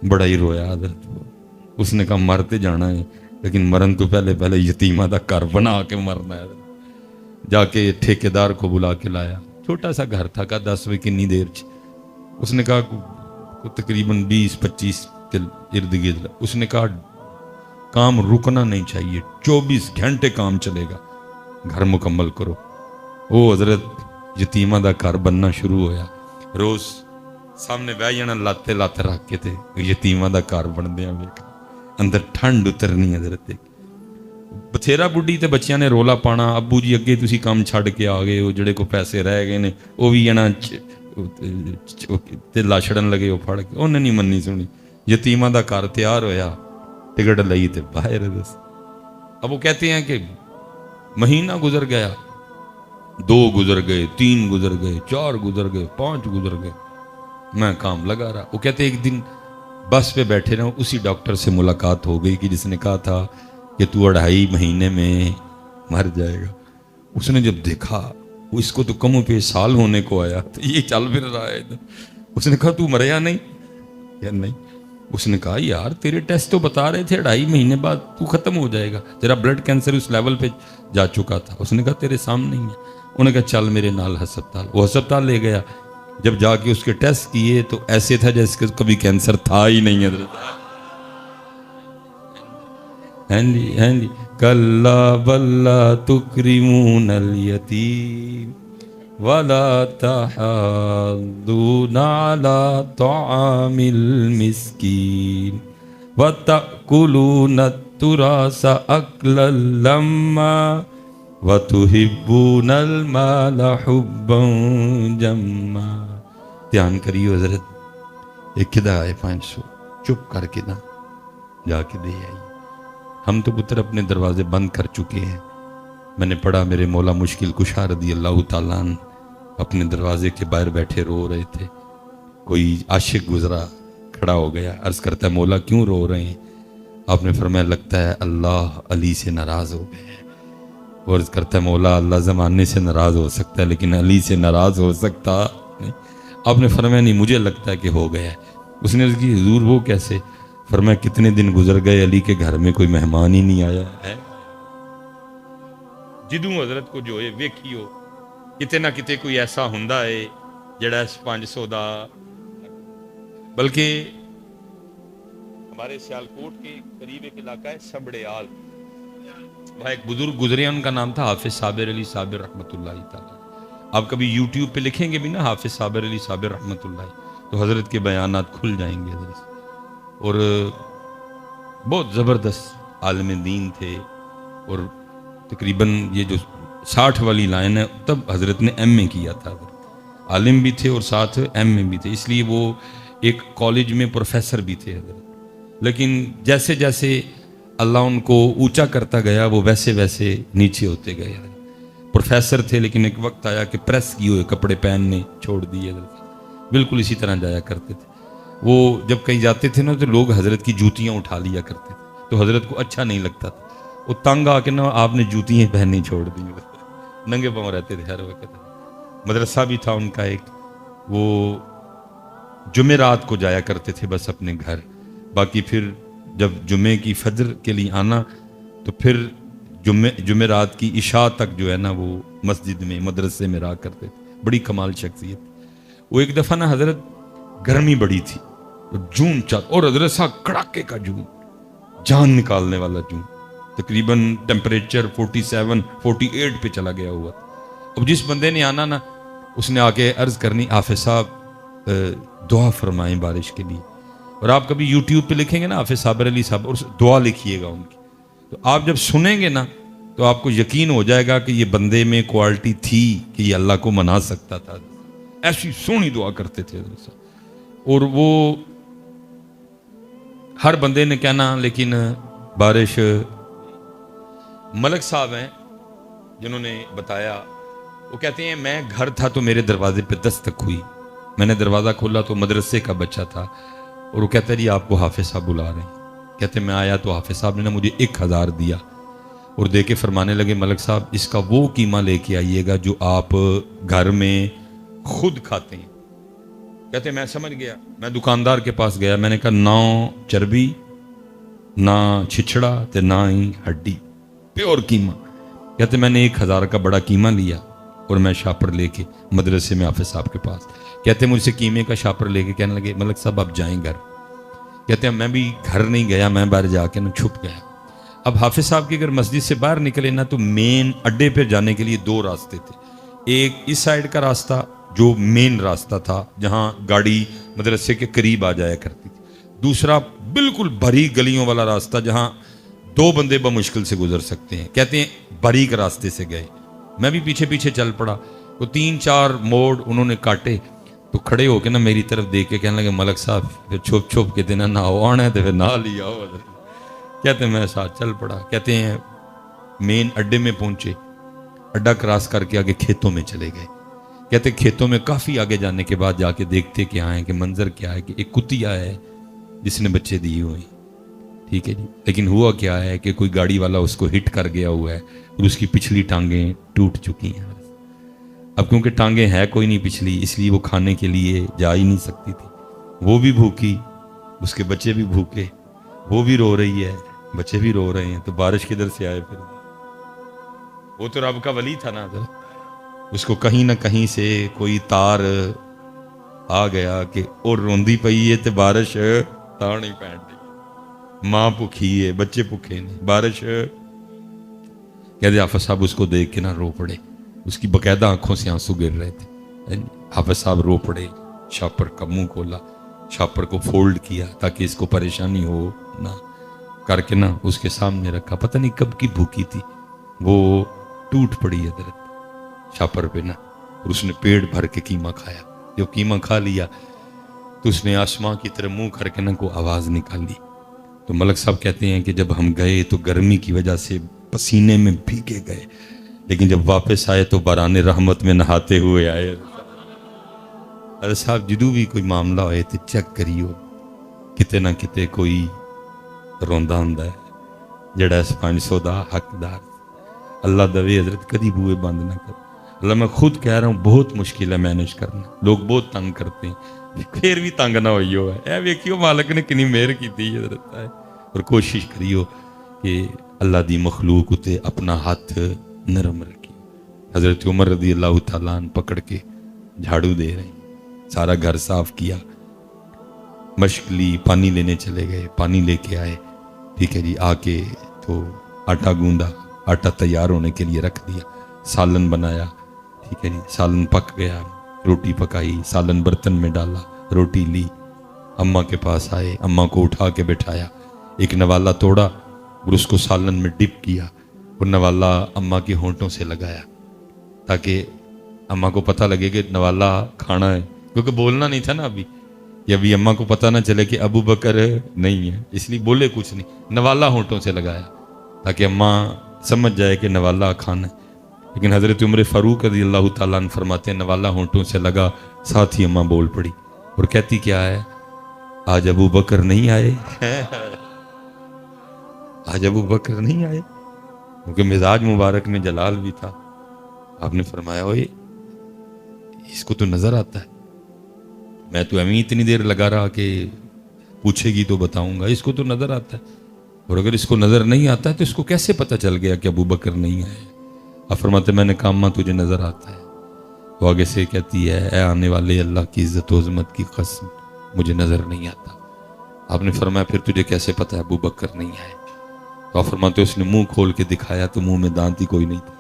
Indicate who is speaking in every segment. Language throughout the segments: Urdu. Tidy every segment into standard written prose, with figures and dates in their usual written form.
Speaker 1: بڑا ہی رویا حضرت. اس نے کہا مرتے جانا ہے لیکن مرن تو پہلے یتیمہ دا گھر بنا کے مرنا ہے. جا کے ٹھیکیدار کو بلا کے لایا. چھوٹا سا گھر تھا. کہا 10 بجے کنی دیر چ. اس نے کہا تقریباً 20-25 کے ارد گرد. اس نے کہا کام رکنا نہیں چاہیے، 24 گھنٹے کام چلے گا، گھر مکمل کرو. وہ حضرت یتیمہ دا گھر بننا شروع ہویا. روز سامنے بہ جانا لاتے لاتے رکھ کے تھے یتیمہ دا گھر بندیاں ویکھ اندر ٹھنڈ اترنی. حضرت بتھیرا بڈھی تے بچیاں نے رولا پانا، ابو جی اگے تسی کام چھڈ کے آ گئے ہو، جڑے کو پیسے رہ گئے نے وہ بھی جنا تے لاچڑن لگے وہ پھڑ کے. انہیں نہیں مننی سنی. یتیمہ دا گھر تیار ہویا، ٹکٹ لئی تے باہر. اب وہ کہتے ہیں کہ مہینہ گزر گیا، 2 گزر گئے، 3 گزر گئے، 4 گزر گئے، 5 گزر گئے، میں کام لگا رہا. وہ کہتے ہیں ایک دن بس پہ بیٹھے رہا، اسی ڈاکٹر سے ملاقات ہو گئی کہ جس نے کہا تھا کہ تو 2.5 مہینے میں مر جائے گا. اس نے جب دیکھا وہ اس کو تو کم و بیش سال ہونے کو آیا، تو یہ چل پھر رہا ہے. اس نے کہا تو مریا نہیں؟ یا نہیں. اس نے کہا یار تیرے ٹیسٹ تو بتا رہے تھے 2.5 مہینے بعد تو ختم ہو جائے گا، تیرا بلڈ کینسر اس لیول پہ جا چکا تھا. اس نے کہا تیرے سامنے ہی ہے. انہوں نے کہا چل میرے نال ہسپتال. وہ ہسپتال لے گیا. جب جا کے اس کے ٹیسٹ کیے تو ایسے تھا جیسے کہ کبھی کینسر تھا ہی نہیں. حضرت ہاں جی کلا بل لا تکرمون الیتیم ولا تحاضون علی طعام المسکین وتأکلون التراث اکلا لما وتحبون المال حبا جما. دھیان کریو حضرت ایک کدا ہے 500 چپ کر کے نہ جا کے دے آئی. ہم تو پتر اپنے دروازے بند کر چکے ہیں. میں نے پڑھا میرے مولا مشکل کشا رضی اللہ تعالیٰ عنہ اپنے دروازے کے باہر بیٹھے رو رہے تھے. کوئی عاشق گزرا کھڑا ہو گیا، عرض کرتا ہے مولا کیوں رو رہے ہیں؟ آپ نے فرمایا لگتا ہے اللہ علی سے ناراض ہو گئے ہیں. اور عرض کرتا ہے مولا اللہ زمانے سے ناراض ہو سکتا ہے لیکن علی سے ناراض ہو سکتا نہیں. آپ نے فرمایا نہیں مجھے لگتا ہے کہ ہو گیا ہے. اس نے عرض کی حضور وہ کیسے؟ فرمایا کتنے دن گزر گئے علی کے گھر میں کوئی مہمان ہی نہیں آیا ہے. جدوں حضرت کو جو ہے ویکھیو کتے نہ کتے کوئی ایسا ہوندا ہے جڑا اس 500 دا. بلکہ ہمارے سیالکوٹ کے قریب ایک علاقہ ہے سبڑیال، وہاں ایک بزرگ گزرے ہیں، ان کا نام تھا حافظ صابر علی صابر رحمۃ اللہ تعالیٰ. آپ کبھی یوٹیوب پہ لکھیں گے بھی نا حافظ صابر علی صابر رحمۃ اللہ تو حضرت کے بیانات کھل جائیں گے. حضرت اور بہت زبردست عالم دین تھے. اور تقریباً یہ جو 60 والی لائن ہے تب حضرت نے ایم اے کیا تھا. عالم بھی تھے اور ساتھ ایم اے بھی تھے، اس لیے وہ ایک کالج میں پروفیسر بھی تھے حضرت. لیکن جیسے جیسے اللہ ان کو اونچا کرتا گیا وہ ویسے ویسے نیچے ہوتے گئے. پروفیسر تھے لیکن ایک وقت آیا کہ پریس کیے ہوئے کپڑے پہننے چھوڑ دیے. بالکل اسی طرح جایا کرتے تھے. وہ جب کہیں جاتے تھے نا تو لوگ حضرت کی جوتیاں اٹھا لیا کرتے تھے تو حضرت کو اچھا نہیں لگتا تھا. وہ تنگ آ کے نا آپ نے جوتیاں پہننی چھوڑ دی، ننگے پاؤں رہتے تھے ہر وقت. مدرسہ بھی تھا ان کا ایک، وہ جمعرات کو جایا کرتے تھے بس اپنے گھر. باقی پھر جب جمعے کی فجر کے لیے آنا تو پھر جمعرات کی عشاء تک جو ہے نا وہ مسجد میں مدرسے میں رہا کرتے تھے. بڑی کمال شخصیت. وہ ایک دفعہ نا حضرت گرمی بڑی تھی، جون چاہتا اور حضرت صاحب کڑاکے کا جون، جان نکالنے والا جون، تقریباً ٹیمپریچر 47-48 پہ چلا گیا ہوا. اب جس بندے نے آنا نا اس نے آ کے عرض کرنی حافظ صاحب دعا فرمائیں بارش کے لیے. اور آپ کبھی یوٹیوب پہ لکھیں گے نا حافظ صابر علی صاحب اور دعا لکھیے گا ان کی، تو آپ جب سنیں گے نا تو آپ کو یقین ہو جائے گا کہ یہ بندے میں کوالٹی تھی کہ یہ اللہ کو منا سکتا تھا. ایسی سونی دعا کرتے تھے. اور وہ ہر بندے نے کہنا لیکن بارش ملک صاحب ہیں جنہوں نے بتایا، وہ کہتے ہیں میں گھر تھا تو میرے دروازے پہ دستک ہوئی. میں نے دروازہ کھولا تو مدرسے کا بچہ تھا اور وہ کہتا ہے جی آپ کو حافظ صاحب بلا رہے ہیں. کہتے میں آیا تو حافظ صاحب نے نا مجھے 1000 دیا اور دے کے فرمانے لگے ملک صاحب اس کا وہ قیمہ لے کے آئیے گا جو آپ گھر میں خود کھاتے ہیں. کہتے میں سمجھ گیا. میں دکاندار کے پاس گیا, میں نے کہا نہ چربی نہ چھچڑا تے نہ ہی ہڈی, پیور قیمہ. کہتے میں نے 1000 کا بڑا قیمہ لیا اور میں شاپر لے کے مدرسے میں حافظ صاحب کے پاس. کہتے مجھ سے قیمے کا شاپر لے کے کہنے لگے ملک صاحب آپ جائیں گھر. کہتے ہیں میں بھی گھر نہیں گیا, میں باہر جا کے نا چھپ گیا. اب حافظ صاحب کی اگر مسجد سے باہر نکلے نا تو مین اڈے پہ جانے کے لیے 2 راستے تھے. ایک اس سائڈ کا راستہ جو مین راستہ تھا جہاں گاڑی مدرسے کے قریب آ جایا کرتی تھی, دوسرا بالکل باریک گلیوں والا راستہ جہاں 2 بندے بمشکل سے گزر سکتے ہیں. کہتے ہیں باریک راستے سے گئے, میں بھی پیچھے پیچھے چل پڑا. تو 3-4 موڑ انہوں نے کاٹے تو کھڑے ہو کے نا میری طرف دیکھ کے کہنے لگے ملک صاحب پھر چھپ چھپ کے دینا نہ آنا ہے تو پھر نہ لیا ہو. کہتے ہیں میں ساتھ چل پڑا. کہتے ہیں مین اڈے میں پہنچے, اڈا کراس کر کے آگے کھیتوں میں چلے گئے. کہتے کھیتوں میں کافی آگے جانے کے بعد جا کے دیکھتے کیا ہے کہ منظر کیا ہے کہ ایک کتیا ہے جس نے بچے دیے ہوئے. ٹھیک ہے جی, لیکن ہوا کیا ہے کہ کوئی گاڑی والا اس کو ہٹ کر گیا ہوا ہے اور اس کی پچھلی ٹانگیں ٹوٹ چکی ہیں. اب کیونکہ ٹانگیں ہے کوئی نہیں پچھلی, اس لیے وہ کھانے کے لیے جا ہی نہیں سکتی تھی. وہ بھی بھوکی, اس کے بچے بھی بھوکے, وہ بھی رو رہی ہے, بچے بھی رو رہے ہیں. تو بارش کدھر سے آئے پھر؟ وہ تو رب کا ولی تھا نا, اس کو کہیں نہ کہیں سے کوئی تار آ گیا کہ اور روندی پئی ہے تے بارش تار نہیں پہن رہی. ماں بھوکھی ہے, بچے بھوکے نے, بارش. کہتے حافظ صاحب اس کو دیکھ کے نہ رو پڑے, اس کی باقاعدہ آنکھوں سے آنسو گر رہے تھے. حافظ صاحب رو پڑے, شاپر کا منہ کھولا, شاپر کو فولڈ کیا تاکہ اس کو پریشانی ہو نہ, کر کے نا اس کے سامنے رکھا. پتہ نہیں کب کی بھوکی تھی, وہ ٹوٹ پڑی حضرت شاپر پہ نا, اور اس نے پیٹ بھر کے قیمہ کھایا. جب قیمہ کھا لیا تو اس نے آسمان کی طرح منہ کر کے نا کو آواز نکالی. تو ملک صاحب کہتے ہیں کہ جب ہم گئے تو گرمی کی وجہ سے پسینے میں بھیگے گئے, لیکن جب واپس آئے تو باران رحمت میں نہاتے ہوئے آئے. ارے صاحب جدو بھی کوئی معاملہ ہوئے تو چیک کریو, کتے نہ کتے کوئی روندا ہوندا ہے جڑا اس 500 دا حقدار. اللہ دوے حضرت کدی بوئے بند نہ کر. اللہ میں خود کہہ رہا ہوں بہت مشکل ہے مینج کرنا, لوگ بہت تنگ کرتے ہیں, پھر بھی تنگ نہ ہوئی ہو ہے. ویکھیو مالک نے کنی مہر کی تھی حضرت ہے, اور کوشش کریو کہ اللہ دی مخلوق اتے اپنا ہاتھ نرم رکھی. حضرت عمر رضی اللہ تعالیٰ عنہ پکڑ کے جھاڑو دے رہے ہیں, سارا گھر صاف کیا, مشق لی, پانی لینے چلے گئے, پانی لے کے آئے. ٹھیک ہے جی, آ کے تو آٹا گوندا, آٹا تیار ہونے کے لیے رکھ دیا, سالن بنایا. ٹھیک ہے جی, سالن پک گیا, روٹی پکائی, سالن برتن میں ڈالا, روٹی لی, اماں کے پاس آئے, اماں کو اٹھا کے بٹھایا, ایک نوالا توڑا اور اس کو سالن میں ڈپ کیا, اور نوالا اماں کے ہونٹوں سے لگایا تاکہ اماں کو پتہ لگے کہ نوالا کھانا ہے, کیونکہ بولنا نہیں تھا نا ابھی, کہ ابھی اماں کو پتہ نہ چلے کہ ابو بکر نہیں ہے, اس لیے بولے کچھ نہیں, نوالا ہونٹوں سے لگایا تاکہ اماں سمجھ جائے کہ نوالا کھانا ہے. لیکن حضرت عمر فاروق رضی اللہ تعالیٰ عنہ فرماتے ہیں نوالا ہونٹوں سے لگا, ساتھ ہی اماں بول پڑی, اور کہتی کیا ہے, آج ابو بکر نہیں آئے, آج ابو بکر نہیں آئے, کیونکہ مزاج مبارک میں جلال بھی تھا. آپ نے فرمایا اوئے اس کو تو نظر آتا ہے, میں تو امی اتنی دیر لگا رہا کہ پوچھے گی تو بتاؤں گا, اس کو تو نظر آتا ہے, اور اگر اس کو نظر نہیں آتا ہے تو اس کو کیسے پتہ چل گیا کہ ابو بکر نہیں آئے؟ آپ فرماتے میں نے کہا اماں تجھے نظر آتا ہے. تو آگے سے کہتی ہے اے آنے والے اللہ کی عزت و عظمت کی قسم مجھے نظر نہیں آتا. آپ نے فرمایا پھر تجھے کیسے پتہ ہے ابو بکر نہیں آئے؟ تو آپ فرماتے اس نے منہ کھول کے دکھایا تو منہ میں دانت ہی کوئی نہیں تھا.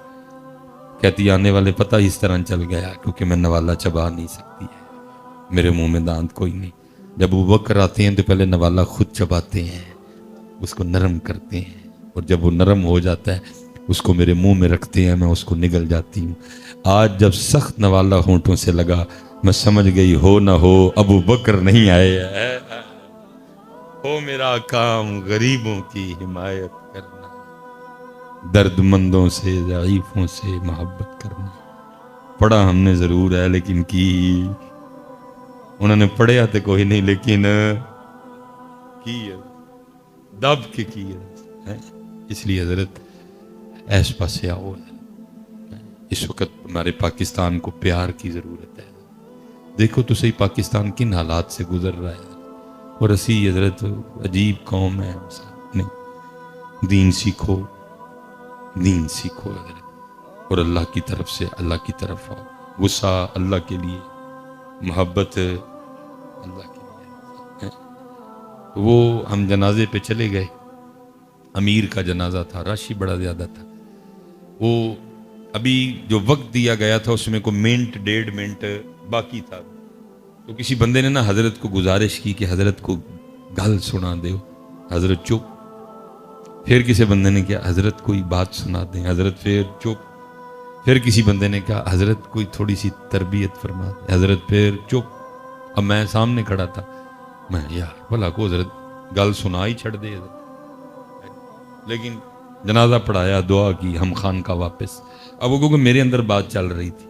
Speaker 1: کہتی آنے والے پتہ ہی اس طرح چل گیا کیونکہ میں نوالا چبا نہیں سکتی ہے, میرے منہ میں دانت کوئی نہیں. جب ابو بکر آتے ہیں تو پہلے نوالا خود چباتے ہیں, اس کو نرم کرتے ہیں, اور جب وہ نرم ہو جاتا ہے اس کو میرے منہ میں رکھتے ہیں, میں اس کو نگل جاتی ہوں. آج جب سخت نوالا ہونٹوں سے لگا میں سمجھ گئی ہو نہ ہو ابو بکر نہیں آئے. ہو میرا کام غریبوں کی حمایت کرنا, درد مندوں سے ضعیفوں سے محبت کرنا. پڑھا ہم نے ضرور ہے لیکن کی انہوں نے پڑھیا تو کوئی نہیں, لیکن کی دب کے کی ہے. اس لیے حضرت ایس پاسے آؤ, اس وقت ہمارے پاکستان کو پیار کی ضرورت ہے, دیکھو تو صحیح پاکستان کن حالات سے گزر رہا ہے، اور اسی حضرت عجیب قوم ہے ہم سب۔ نہیں، دین سیکھو، دین سیکھو حضرت، اور اللہ کی طرف سے اللہ کی طرف آؤ، غصہ اللہ کے لیے، محبت اللہ کے لیے۔ وہ ہم جنازے پہ چلے گئے، امیر کا جنازہ تھا، رش ہی بڑا زیادہ تھا۔ وہ ابھی جو وقت دیا گیا تھا اس میں کوئی منٹ 1.5 منٹ باقی تھا، تو کسی بندے نے نا حضرت کو گزارش کی کہ حضرت کو گل سنا دو، حضرت چپ۔ پھر کسی بندے نے کہا حضرت کوئی بات سنا دیں، حضرت پھر چپ۔ پھر کسی بندے نے کہا حضرت کوئی تھوڑی سی تربیت فرما دیں، حضرت پھر چپ۔ اب میں سامنے کھڑا تھا، میں یار بھلا کو حضرت گل سنا ہی چھڑ دے حضرت، لیکن جنازہ پڑھایا، دعا کی، ہم خان کا واپس۔ اب وہ کیونکہ میرے اندر بات چل رہی تھی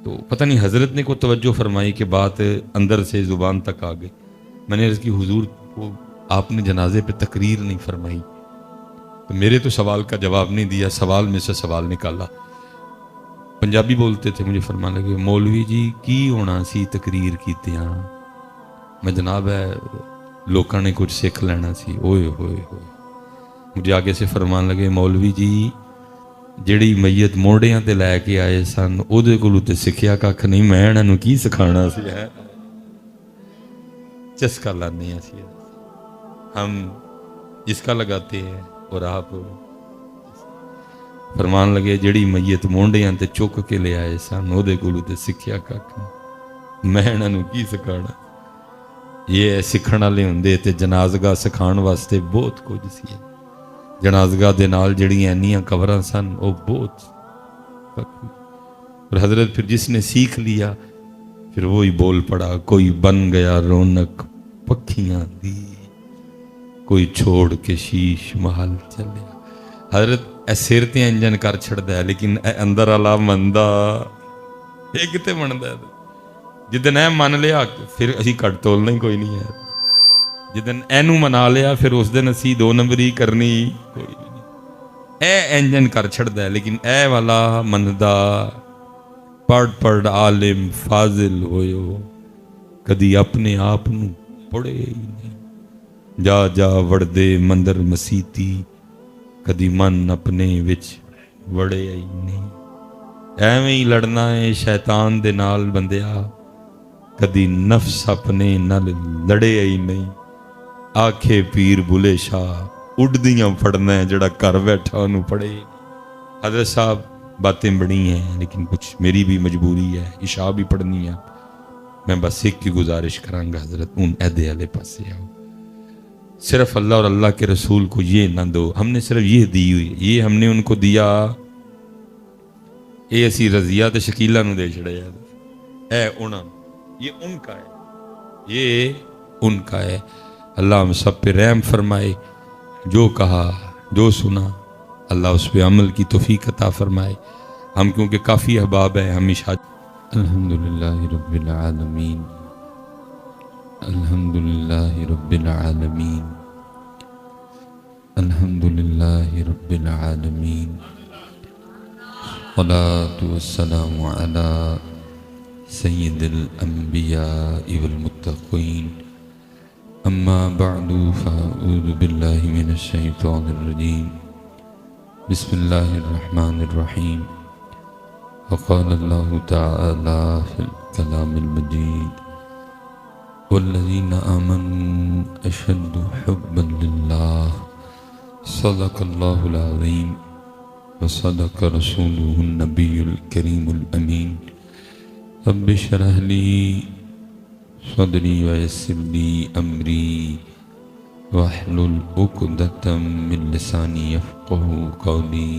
Speaker 1: تو پتہ نہیں حضرت نے کوئی توجہ فرمائی کہ بات اندر سے زبان تک آ گئی۔ میں نے عرض کی حضور کو آپ نے جنازے پہ تقریر نہیں فرمائی، تو میرے تو سوال کا جواب نہیں دیا، سوال میں سے سوال نکالا۔ پنجابی بولتے تھے، مجھے فرمانے لگے مولوی جی کی ہونا سی تقریر کیتے ہاں، میں جناب ہے لوکاں نے کچھ سیکھ لینا سی۔ اوئے ہوئے ہوئے، مجھے آگے سے فرمان لگے مولوی جی جیڑی میت موڑیاں تے لے کے آئے سن او دے کولوں تے سکھیا ککھ نہیں، میں انہاں نوں کی سکھانا سی ہے۔ چسکا لانے ہیں سی، ہم اس کا لگاتے ہیں اور آپ فرمان لگے جیڑی میت مونڈیاں تے چک کے لے آئے سن او دے کولوں تے سکھیا ککھ نہیں، میں انہاں نوں کی سکھانا۔ یہ سکھن والے ہوندے تے جنازگاہ سکھان واسطے بہت کچھ سی۔ جنازگاہ دے نال جڑیاں اینیاں قبراں سن وہ بہت، اور حضرت پھر جس نے سیکھ لیا پھر وہی بول پڑا، کوئی بن گیا رونق پکھیاں دی، کوئی چھوڑ کے شیش محل چلیا۔ حضرت اے سر تے انجن کر چھڑدا ہے لیکن اے اندر والا مندا اے کتے مندا ہے؟ جدن اے من لیا پھر اسی کٹ تولنا ہی کوئی نہیں ہے، جدن اینو منا لیا پھر اس دن اسی 2 نمبری کرنی کوئی نہیں۔ اے انجن کر چھڑدا ہے لیکن اے والا مندا پڑھ عالم فاضل ہوئیو، کدی اپنے آپ نو پڑھے ہی نہیں، جا جا وڑدے مندر مسیتی، کدی من اپنے وچ وڑے ہی نہیں۔ ایویں ہی لڑنا ہے شیطان دے نال بندیا، کدی نفس اپنے نال لڑے ہی نہیں۔ آکھے پیر بلے شاہ اڈدیاں پڑھنا ہے جڑا کر بیٹھا انہوں پڑھے۔ حضرت صاحب باتیں بڑی ہیں لیکن کچھ میری بھی مجبوری ہے، عشاء بھی پڑھنی ہے۔ میں بس ایک کی گزارش کرانگا حضرت ان عہدے والے پاسے آؤ، صرف اللہ اور اللہ کے رسول کو یہ نہ دو، ہم نے صرف یہ دی ہوئی، یہ ہم نے ان کو دیا، یہ اسی رضیہ تے شکیلہ نو دے چھڑے اے انہاں، یہ ان کا ہے، یہ ان کا ہے۔ اللہ ہم سب پہ رحم فرمائے، جو کہا جو سنا اللہ اس پہ عمل کی توفیق عطا فرمائے۔ ہم کیونکہ کافی احباب ہیں ہمیشہ۔ الحمدللہ رب العالمین، الحمدللہ رب العالمین، الحمدللہ رب العالمین، والصلاة والسلام علی سید الانبیاء والمتقین، اما بعد فاعوذ باللہ من الشیطان الرجیم، بسم اللہ الرحمن الرحیم۔ وقال اللہ تعالی فی الکلام المجید، والذین آمنوا اشد حبا للہ، صدق اللہ العظیم وصدق رسولہ النبی الکریم الامین۔ رب اشرح لی صدری ویسر لی امری واحلل عقدۃ من لسانی یفقہوا قولی۔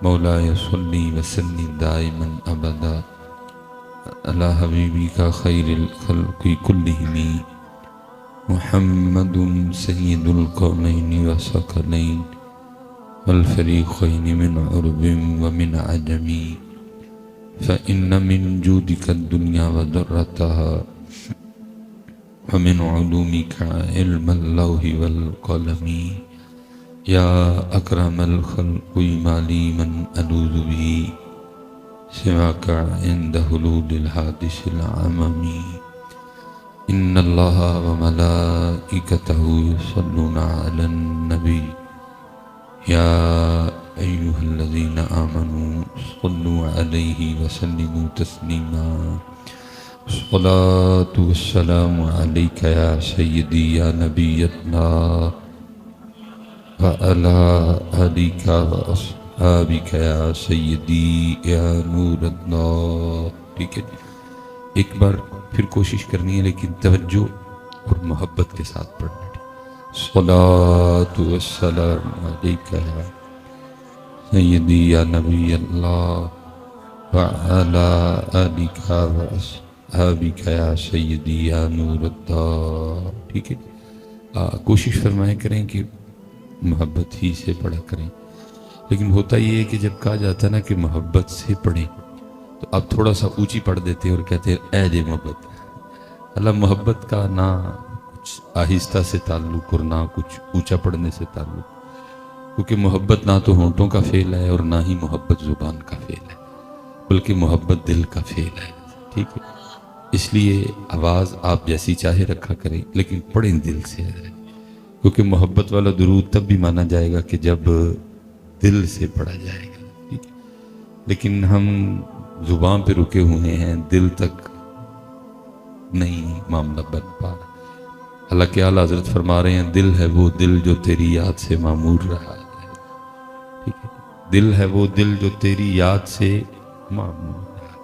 Speaker 1: مولاي صلی وسلم دائما ابدا علی حبیبک خیر الخلق کلہم، محمد سید القونین والثقلین والفریقین من عرب ومن عجم، فإن من جودك الدنيا وذرتها ومن علومك علم اللوح والقلم، یا اکرم الخلق ما لی من الوذ به سواك عند حلول الحادث العممي إن الله وملائكته يصلون على النبي يا أيها الذين آمنوا صلوا عليه وسلموا تسليما الصلاة والسلام عليك يا سيدي يا نبي الله وعلى آلك وأصحابك يا سيدي يا نور اللہ. ٹھیک ہے جی، ایک بار پھر کوشش کرنی ہے لیکن توجہ اور محبت کے ساتھ پڑھنا ہے. الصلاۃ والسلام علیک یا سیدی یا نبی اللہ وعلی آلک واصحابک یا سیدی یا نور اللہ. ٹھیک ہے، کوشش فرمایا کریں کہ محبت ہی سے پڑھا کریں. لیکن ہوتا یہ ہے کہ جب کہا جاتا ہے نا کہ محبت سے پڑھیں تو آپ تھوڑا سا اونچی پڑھ دیتے ہیں اور کہتے ہیں اے جے محبت. اللہ محبت کا نہ کچھ آہستہ سے تعلق اور نہ کچھ اونچا پڑھنے سے تعلق، کیونکہ محبت نہ تو ہونٹوں کا فعل ہے اور نہ ہی محبت زبان کا فعل ہے، بلکہ محبت دل کا فعل ہے. ٹھیک ہے، اس لیے آواز آپ جیسی چاہے رکھا کریں لیکن پڑھیں دل سے، کیونکہ محبت والا درود تب بھی مانا جائے گا کہ جب دل سے پڑھا جائے گا. ٹھیک ہے، لیکن ہم زبان پہ رکے ہوئے ہیں، دل تک نہیں معاملہ بن پا رہا. اللہ کے اعلیٰ حضرت فرما رہے ہیں دل ہے وہ دل جو تیری یاد سے معمور رہا ہے. ٹھیک ہے، دل ہے وہ دل جو تیری یاد سے معمور رہا ہے.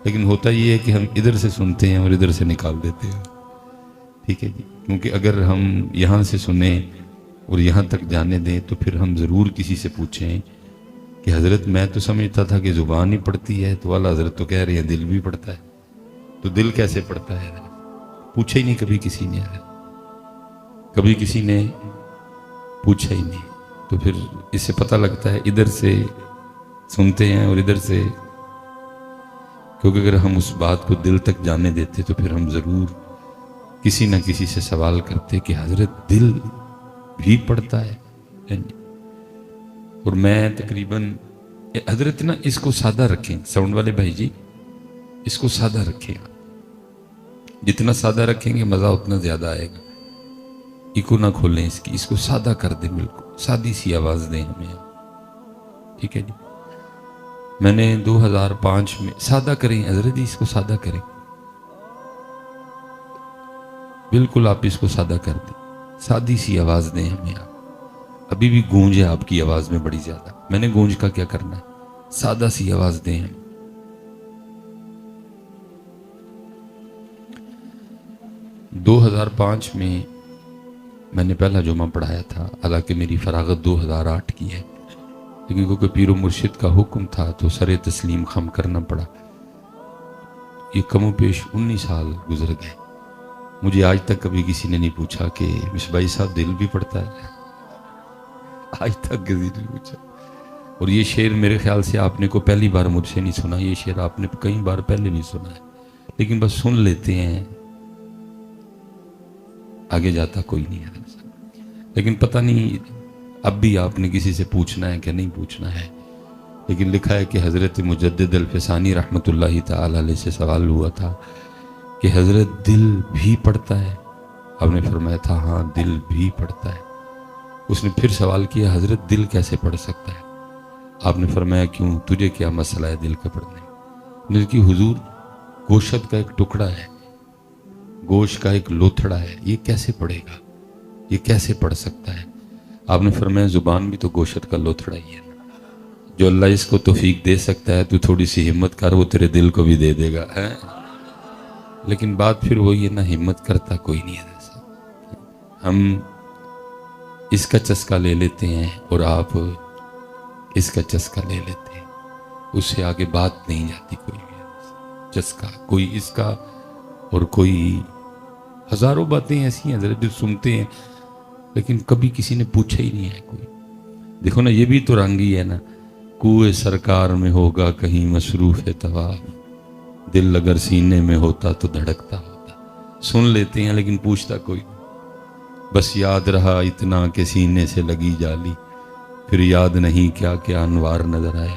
Speaker 1: لیکن ہوتا یہ ہے کہ ہم ادھر سے سنتے ہیں اور ادھر سے نکال دیتے ہیں. ٹھیک ہے جی، کیونکہ اگر ہم یہاں سے سنیں اور یہاں تک جانے دیں تو پھر ہم ضرور کسی سے پوچھیں کہ حضرت میں تو سمجھتا تھا کہ زبان ہی پڑھتی ہے، تو والا حضرت تو کہہ رہے ہیں دل بھی پڑھتا ہے. تو دل کیسے پڑھتا ہے؟ پوچھا ہی نہیں کبھی کسی نے، کبھی کسی نے پوچھا ہی نہیں. تو پھر اس سے پتہ لگتا ہے ادھر سے سنتے ہیں اور ادھر سے، کیونکہ اگر ہم اس بات کو دل تک جانے دیتے تو پھر ہم ضرور کسی نہ کسی سے سوال کرتے کہ حضرت دل بھی پڑھتا ہے. اور میں تقریباً حضرت نا اس کو سادہ رکھیں، ساؤنڈ والے بھائی جی اس کو سادہ رکھیں. جتنا سادہ رکھیں گے مزہ اتنا زیادہ آئے گا. ایکو نہ کھولیں اس کی، اس کو سادہ کر دیں، بالکل سادی سی آواز دیں ہمیں. ٹھیک ہے جی، میں نے 2005 میں سادہ کریں حضرت جی، اس کو سادہ کریں، بالکل آپ اس کو سادہ کر دیں، سادی سی آواز دیں ہمیں. آپ ابھی بھی گونج ہے آپ کی آواز میں بڑی زیادہ، میں نے گونج کا کیا کرنا ہے، سادہ سی آواز دیں ہمیں. 2005 میں نے پہلا جمعہ پڑھایا تھا، حالانکہ میری فراغت 2008 کی ہے، لیکن کیونکہ پیر و مرشد کا حکم تھا تو سر تسلیم خم کرنا پڑا. یہ کم و بیش 19 سال گزر گئے. مجھے آج تک کبھی کسی نے نہیں پوچھا کہ مصباحی صاحب دل بھی پڑھتا ہے، آج تک کسی نے پوچھا. اور یہ شعر میرے خیال سے آپ نے کو پہلی بار مجھ سے نہیں سنا، یہ شعر آپ نے کئی بار پہلے بھی سنا ہے، لیکن بس سن لیتے ہیں، آگے جاتا کوئی نہیں ہے. لیکن پتہ نہیں اب بھی آپ نے کسی سے پوچھنا ہے کہ نہیں پوچھنا ہے. لیکن لکھا ہے کہ حضرت مجدد الفسانی رحمۃ اللہ تعالی علیہ سے سوال ہوا تھا کہ حضرت دل بھی پڑھتا ہے؟ آپ نے فرمایا تھا ہاں دل بھی پڑھتا ہے. اس نے پھر سوال کیا حضرت دل کیسے پڑھ سکتا ہے؟ آپ نے فرمایا کیوں، تجھے کیا مسئلہ ہے دل کا پڑھنے؟ دل کی حضور گوشت کا ایک ٹکڑا ہے، گوشت کا ایک لوتھڑا ہے، یہ کیسے پڑھے گا، یہ کیسے پڑھ سکتا ہے؟ آپ نے فرمایا زبان بھی تو گوشت کا لوتھڑا ہی ہے، جو اللہ اس کو توفیق دے سکتا ہے تو تھوڑی سی ہمت کر، وہ تیرے دل کو بھی دے دے گا. لیکن بات پھر وہی ہے نا، ہمت کرتا کوئی نہیں ہے. ہم اس کا چسکا لے لیتے ہیں اور آپ اس کا چسکا لے لیتے ہیں، اس سے آگے بات نہیں جاتی. کوئی بھی چسکا، کوئی اس کا اور کوئی ہزاروں باتیں ایسی ہیں حضرت جو سنتے ہیں لیکن کبھی کسی نے پوچھا ہی نہیں ہے. کوئی دیکھو نا، یہ بھی تو رنگی ہے نا، کوئے سرکار میں ہوگا کہیں مصروف طواف، دل اگر سینے میں ہوتا تو دھڑکتا ہوتا. سن لیتے ہیں لیکن پوچھتا کوئی. بس یاد رہا اتنا کہ سینے سے لگی جالی، پھر یاد نہیں کیا کیا انوار نظر آئے.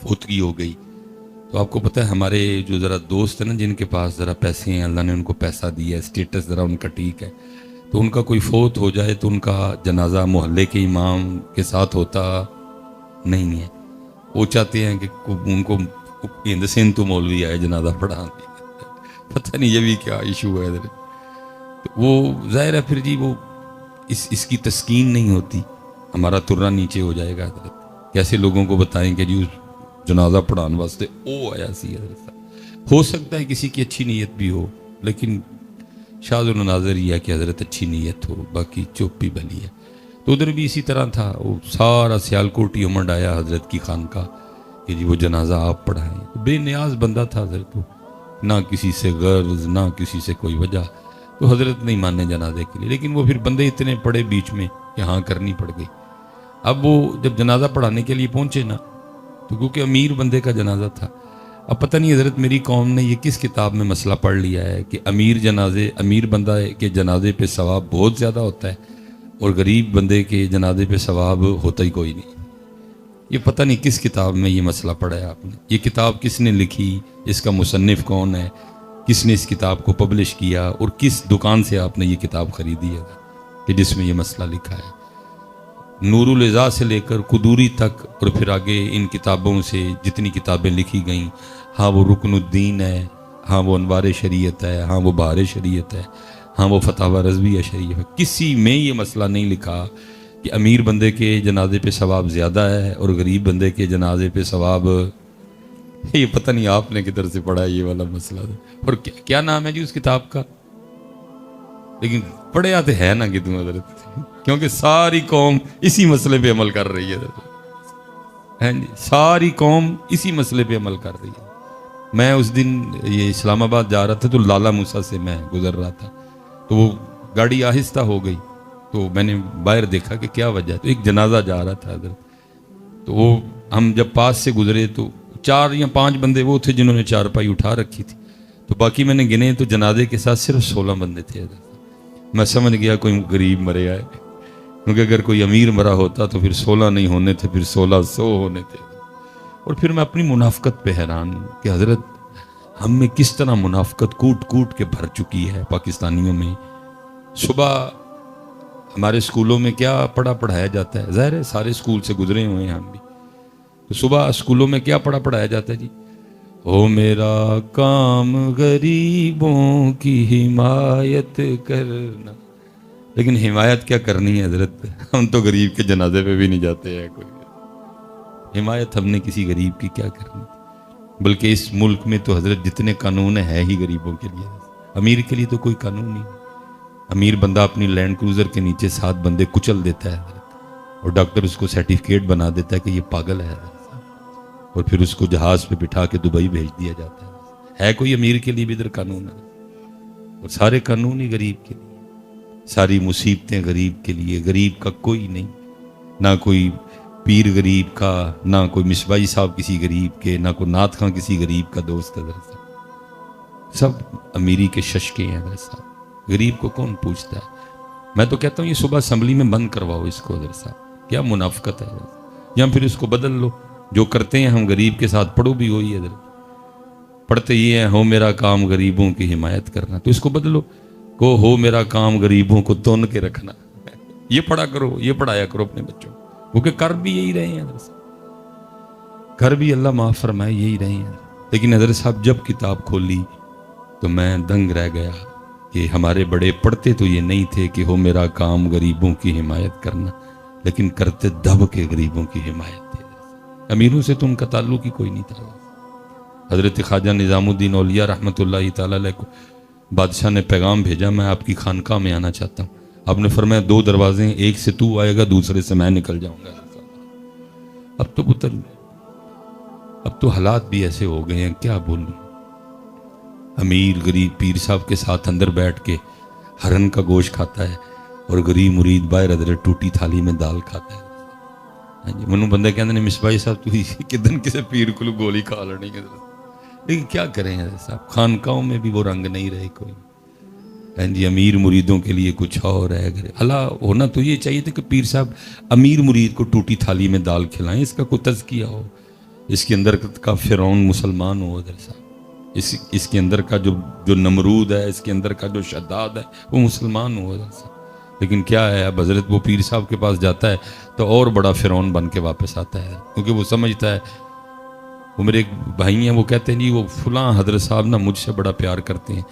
Speaker 1: فوتگی ہو گئی. تو آپ کو پتہ ہے ہمارے جو ذرا دوست ہیں نا جن کے پاس ذرا پیسے ہیں, اللہ نے ان کو پیسہ دیا ہے, اسٹیٹس ذرا ان کا ٹھیک ہے, تو ان کا کوئی فوت ہو جائے تو ان کا جنازہ محلے کے امام کے ساتھ ہوتا نہیں ہے. وہ چاہتے ہیں کہ ان کو ہند سندھ تو مولوی آئے جنازہ پڑھانے. پتہ نہیں یہ بھی کیا ایشو ہے ادھر. تو وہ ظاہر ہے پھر جی وہ اس کی تسکین نہیں ہوتی, ہمارا ترنا نیچے ہو جائے گا حضرت. کیسے لوگوں کو بتائیں کہ جی اس جنازہ پڑھانے واسطے او آیا سی حضرت. ہو سکتا ہے کسی کی اچھی نیت بھی ہو, لیکن شاذ و نادر یہ ہے کہ حضرت اچھی نیت ہو, باقی چپ ہی بلی ہے. تو ادھر بھی اسی طرح تھا, وہ سارا سیالکوٹ ہی امنڈ آیا حضرت کی خانقاہ کہ جی وہ جنازہ آپ پڑھائیں. بے نیاز بندہ تھا حضرت, وہ نہ کسی سے غرض نہ کسی سے کوئی وجہ. تو حضرت نہیں مانے جنازے کے لیے, لیکن وہ پھر بندے اتنے پڑے بیچ میں کہ ہاں کرنی پڑ گئی. اب وہ جب جنازہ پڑھانے کے لیے پہنچے نا, تو کیونکہ امیر بندے کا جنازہ تھا, اب پتہ نہیں حضرت میری قوم نے یہ کس کتاب میں مسئلہ پڑھ لیا ہے کہ امیر بندہ کے جنازے پہ ثواب بہت زیادہ ہوتا ہے اور غریب بندے کے جنازے پہ ثواب ہوتا ہی کوئی نہیں. یہ پتہ نہیں کس کتاب میں یہ مسئلہ پڑھا ہے آپ نے, یہ کتاب کس نے لکھی, اس کا مصنف کون ہے, کس نے اس کتاب کو پبلش کیا, اور کس دکان سے آپ نے یہ کتاب خریدی ہے کہ جس میں یہ مسئلہ لکھا ہے. نور العزا سے لے کر قدوری تک, اور پھر آگے ان کتابوں سے جتنی کتابیں لکھی گئیں, ہاں وہ رکن الدین ہے, ہاں وہ انوار شریعت ہے, ہاں وہ بہار شریعت ہے, ہاں وہ فتاوی رضویہ شریف ہے, کسی میں یہ مسئلہ نہیں لکھا کہ امیر بندے کے جنازے پہ ثواب زیادہ ہے اور غریب بندے کے جنازے پہ ثواب. یہ پتہ نہیں آپ نے کدھر سے پڑھا یہ والا مسئلہ. اور کیا نام ہے جی اس کتاب کا, لیکن پڑھیا تو ہے نا کتوں حضرت, کیونکہ ساری قوم اسی مسئلے پہ عمل کر رہی ہے جی, ساری قوم اسی مسئلے پہ عمل کر رہی ہے. میں اس دن یہ اسلام آباد جا رہا تھا تو لالا موسیٰ سے میں گزر رہا تھا, تو وہ گاڑی آہستہ ہو گئی, تو میں نے باہر دیکھا کہ کیا وجہ ہے, تو ایک جنازہ جا رہا تھا حضرت. تو وہ ہم جب پاس سے گزرے تو 4 یا 5 بندے وہ تھے جنہوں نے چارپائی اٹھا رکھی تھی, تو باقی میں نے گنے تو جنازے کے ساتھ صرف 16 بندے تھے حضرت. میں سمجھ گیا کوئی غریب مرے آئے, کیونکہ اگر کوئی امیر مرا ہوتا تو پھر 16 نہیں ہونے تھے, پھر 1600 ہونے تھے. اور پھر میں اپنی منافقت پہ حیران ہوں کہ حضرت ہم میں کس طرح منافقت کوٹ کوٹ کے بھر چکی ہے پاکستانیوں میں. صبح ہمارے اسکولوں میں کیا پڑھایا جاتا ہے, ظاہر ہے سارے اسکول سے گزرے ہوئے ہیں ہم بھی, تو صبح اسکولوں میں کیا پڑھایا جاتا ہے جی, ہو میرا کام غریبوں کی حمایت کرنا. لیکن حمایت کیا کرنی ہے حضرت, ہم تو غریب کے جنازے پہ بھی نہیں جاتے ہیں کوئی. حمایت ہم نے کسی غریب کی کیا کرنی, بلکہ اس ملک میں تو حضرت جتنے قانون ہیں ہی غریبوں کے لیے, امیر کے لیے تو کوئی قانون نہیں. امیر بندہ اپنی لینڈ کروزر کے نیچے 7 بندے کچل دیتا ہے حضرت, اور ڈاکٹر اس کو سرٹیفکیٹ بنا دیتا ہے کہ یہ پاگل ہے حضرت, اور پھر اس کو جہاز پہ بٹھا کے دبئی بھیج دیا جاتا ہے. کوئی امیر کے لیے بھی ادھر قانون ہے, اور سارے قانون ہی غریب کے لیے, ساری مصیبتیں غریب کے لیے. غریب کا کوئی نہیں, نہ کوئی پیر غریب کا, نہ کوئی مصباحی صاحب کسی غریب کے, نہ کوئی نعت خاں کسی غریب کا دوست حضرت صاحب. سب امیری کے ششکے ہیں حضرت صاحب, غریب کو کون پوچھتا ہے. میں تو کہتا ہوں یہ صبح اسمبلی میں بند کرواؤ اس کو حضرت صاحب, کیا منافقت ہے حضرت, یا پھر اس کو بدل لو. جو کرتے ہیں ہم غریب کے ساتھ پڑھو بھی وہی حضرت, پڑھتے یہ ہیں ہو میرا کام غریبوں کی حمایت کرنا, تو اس کو بدلو کو ہو میرا کام غریبوں کو تون کے رکھنا. یہ پڑھا کرو, یہ پڑھایا کرو اپنے بچوں, کیونکہ کر بھی یہی رہے ہیں حضرت صاحب, کر بھی اللہ معاف فرمائے یہی رہے ہیں. لیکن حضرت صاحب جب کتاب کھولی تو میں دنگ رہ گیا کہ ہمارے بڑے پڑھتے تو یہ نہیں تھے کہ ہو میرا کام غریبوں کی حمایت کرنا, لیکن کرتے دب کے غریبوں کی حمایت تھے. امیروں سے تو ان کا تعلق ہی کوئی نہیں تھا. حضرت خواجہ نظام الدین اولیاء رحمۃ اللہ تعالی علیہ کو بادشاہ نے پیغام بھیجا, میں آپ کی خانقاہ میں آنا چاہتا ہوں. آپ نے فرمایا 2 دروازے ہیں, ایک سے تو آئے گا, دوسرے سے میں نکل جاؤں گا. اب تو پتر, اب تو حالات بھی ایسے ہو گئے ہیں, کیا بولوں. امیر غریب پیر صاحب کے ساتھ اندر بیٹھ کے ہرن کا گوشت کھاتا ہے, اور غریب مرید باہر حضرت ٹوٹی تھالی میں دال کھاتا ہے. منو بندے کہتے ہیں مصباحی صاحب تو کدن کسی پیر کو گولی کھا لڑنی ہے, لیکن کیا کریں حضرت صاحب, خانقاہوں میں بھی وہ رنگ نہیں رہے کوئی. جی امیر مریدوں کے لیے کچھ اور ہے. اللہ ہونا تو یہ چاہیے تھا کہ پیر صاحب امیر مرید کو ٹوٹی تھالی میں دال کھلائیں, اس کا کوئی تزکیہ ہو. اس کے اندر کا فرعون مسلمان ہو حضرت صاحب، اس کے اندر کا جو نمرود ہے، اس کے اندر کا جو شداد ہے، وہ مسلمان ہو حضرت صاحب۔ لیکن کیا ہے، اب حضرت وہ پیر صاحب کے پاس جاتا ہے تو اور بڑا فرعون بن کے واپس آتا ہے، کیونکہ وہ سمجھتا ہے، وہ میرے ایک بھائی ہیں، وہ کہتے ہیں جی وہ فلاں حضرت صاحب نا مجھ سے بڑا پیار کرتے ہیں۔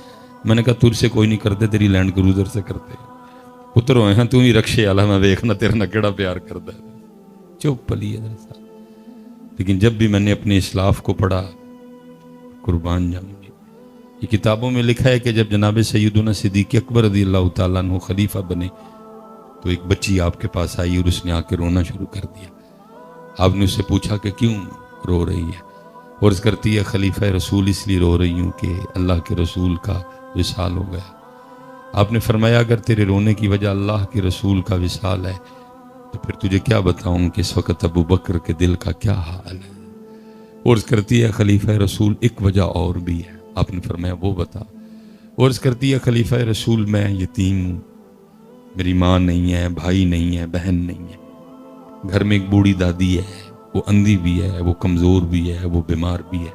Speaker 1: میں نے کہا تجھ سے کوئی نہیں کرتے، تیری لینڈ کروزر سے کرتے ہیں۔ پتر ہوئے ہیں تو نہیں رکشے والا، میں دیکھنا تیرا نہ کیڑا پیار کرتا ہے۔ چپ پلی حضرت صاحب۔ لیکن جب بھی میں نے اپنے اسلاف کو پڑھا، قربان جاؤں گی، یہ کتابوں میں لکھا ہے کہ جب جناب سیدنا صدیق اکبر رضی اللہ تعالیٰ عنہ خلیفہ بنے تو ایک بچی آپ کے پاس آئی اور اس نے آ کے رونا شروع کر دیا۔ آپ نے اس سے پوچھا کہ کیوں رو رہی ہے؟ اور اس کرتی ہے خلیفہ رسول اس لیے رو رہی ہوں کہ اللہ کے رسول کا وصال ہو گیا۔ آپ نے فرمایا اگر تیرے رونے کی وجہ اللہ کے رسول کا وصال ہے تو پھر تجھے کیا بتاؤں کہ اس وقت ابو بکر کے دل کا کیا حال ہے۔ اور اس کرتی ہے خلیفہ رسول ایک وجہ اور بھی ہے۔ آپ نے فرمایا وہ بتا۔ اور اس کرتی ہے خلیفہ رسول میں یتیم ہوں، میری ماں نہیں ہے، بھائی نہیں ہے، بہن نہیں ہے، گھر میں ایک بوڑھی دادی ہے، وہ اندھی بھی ہے، وہ کمزور بھی ہے، وہ بیمار بھی ہے،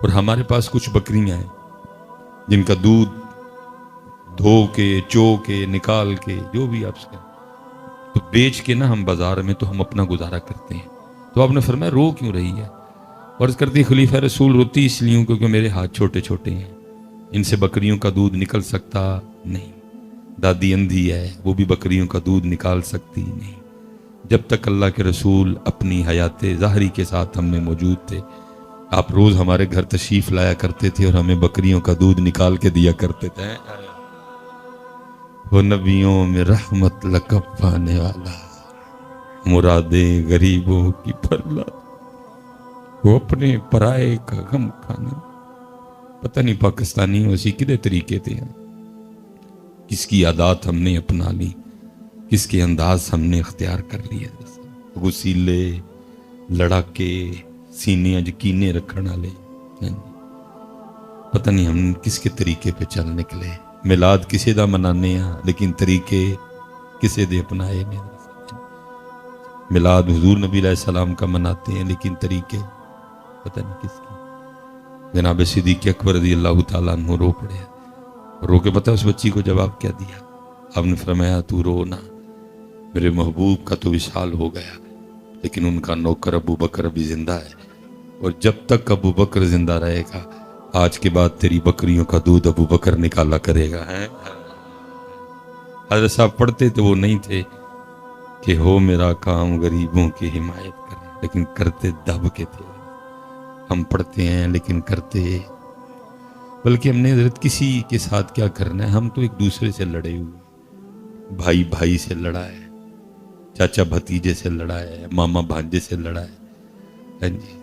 Speaker 1: اور ہمارے پاس کچھ بکریاں ہیں جن کا دودھ دھو کے چو کے نکال کے جو بھی آپ سے تو بیچ کے نا ہم بازار میں تو ہم اپنا گزارا کرتے ہیں۔ تو آپ نے فرمایا رو کیوں رہی ہے؟ اور اس کرتی خلیفہ رسول روتی اس لیے ہوں کیونکہ میرے ہاتھ چھوٹے چھوٹے ہیں، ان سے بکریوں کا دودھ نکل سکتا نہیں۔ دادی اندھی ہے، وہ بھی بکریوں کا دودھ نکال سکتی نہیں۔ جب تک اللہ کے رسول اپنی حیات ظاہری کے ساتھ ہم میں موجود تھے، آپ روز ہمارے گھر تشریف لایا کرتے تھے اور ہمیں بکریوں کا دودھ نکال کے دیا کرتے تھے۔ وہ نبیوں میں رحمت لقب پانے والا، مرادیں غریبوں کی پھرلا، وہ اپنے پرائے کا غم کھانا۔ پتہ نہیں پاکستانی اسی کدے طریقے تھے، کس کی عادات ہم نے اپنا لی، کس کے انداز ہم نے اختیار کر لیا۔ غسیلے لڑاکے سینے یقینے رکھنے والے، پتہ نہیں ہم کس کے طریقے پہ چل نکلے۔ میلاد کسے دا منانے ہیں لیکن طریقے کسے دے اپنائے نے۔ میلاد حضور نبی علیہ السلام کا مناتے ہیں لیکن طریقے پتہ نہیں کس کی۔ جناب صدیق اکبر رضی اللہ تعالیٰ عنہ رو پڑے، رو کے پتہ اس بچی کو جواب کیا دیا؟ آپ نے فرمایا تو رو نہ، میرے محبوب کا تو وصال ہو گیا لیکن ان کا نوکر ابو بکر ابھی زندہ ہے، اور جب تک ابو بکر زندہ رہے گا آج کے بعد تیری بکریوں کا دودھ ابو بکر نکالا کرے گا۔ حضرت صاحب پڑھتے تو وہ نہیں تھے کہ ہو میرا کام غریبوں کی حمایت کرنا، لیکن کرتے دب کے تھے۔ ہم پڑھتے ہیں لیکن کرتے، بلکہ ہم نے حضرت کسی کے ساتھ کیا کرنا ہے، ہم تو ایک دوسرے سے لڑے ہوئے، بھائی بھائی سے لڑا ہے، چاچا بھتیجے سے لڑا ہے، ماما بھانجے سے لڑا ہے،